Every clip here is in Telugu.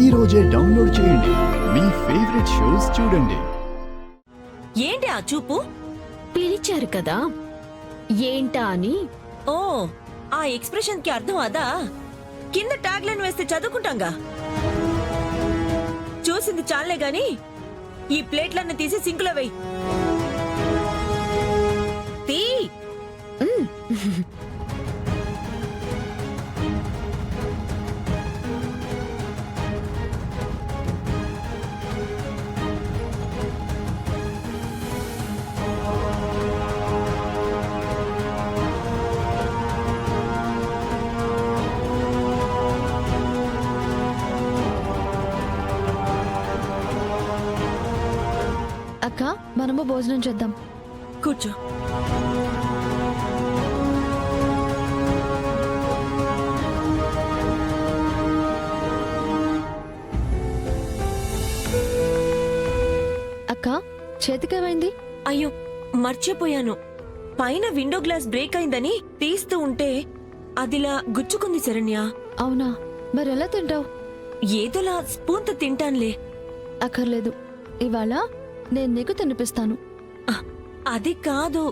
ఈ రోజే డౌన్లోడ్ చేయండి. మీ ఫేవరెట్ షోస్ చూడండి. ఏంటి ఆ చూపు? పిలిచారు కదా ఏంటా అని. ఓ, ఆ ఎక్స్ప్రెషన్ కి అర్థం అదా? కింద ట్యాగ్ లైన్ వేస్తే చదువుకుంటాంగా. చూసింది చాలే గాని ఈ ప్లేట్లన్నీ తీసి సింకులో వెయ్యి. తీ. అక్క, మనము భోజనం చేద్దాం. కూర్చో. అక్క, చేతికేమైంది? అయ్యో, మర్చిపోయాను. పైన విండో గ్లాస్ బ్రేక్ అయిందని తీస్తూ ఉంటే అదిలా గుచ్చుకుంది శరణ్య. అవునా, మరెలా తింటావు? ఏదోలా స్పూన్తో తింటానులే. అక్కర్లేదు, ఇవాళ నేను నీకు తినిపిస్తాను. అది కాదు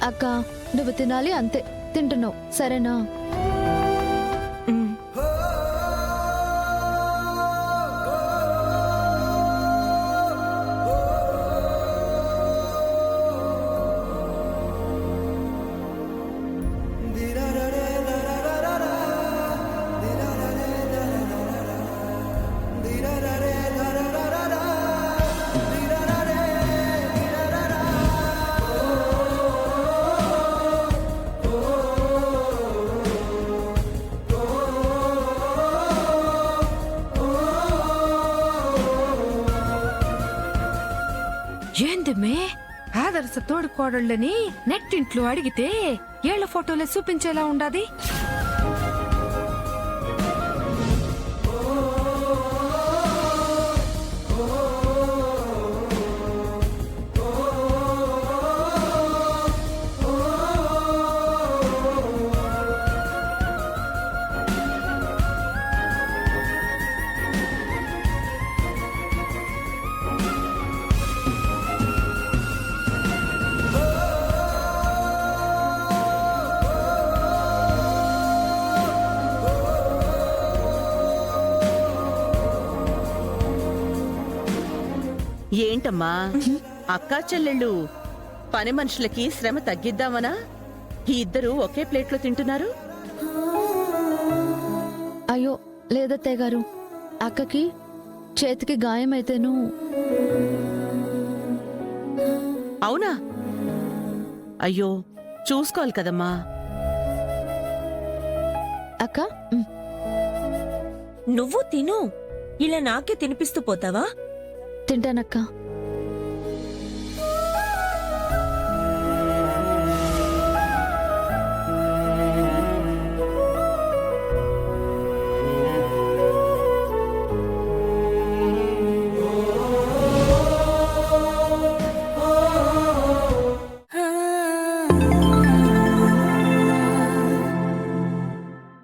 అక్క, నువ్వు తినాలి అంతే. తింటున్నావు సరేనా? ఉమ్. ఏందమ్మే ఆదర్శ తోడుకోడళ్ళని నెట్టింట్లో అడిగితే ఏళ్ల ఫోటోలే చూపించేలా ఉండాది. ఏంటమ్మా, అక్కా చెల్లెళ్ళు పని మనుషులకి శ్రమ తగ్గిద్దామనా ఈ ఇద్దరు ఒకే ప్లేట్లో తింటున్నారు? అయ్యో లేదత్తయ్య గారు, అక్కకి చేతికి గాయమైతేను. అవునా? అయ్యో, చూసుకోవాలి కదమ్మా. అక్క, నువ్వు తిను. ఇలా నాకే తినిపిస్తూ పోతావా? తింటానక్క.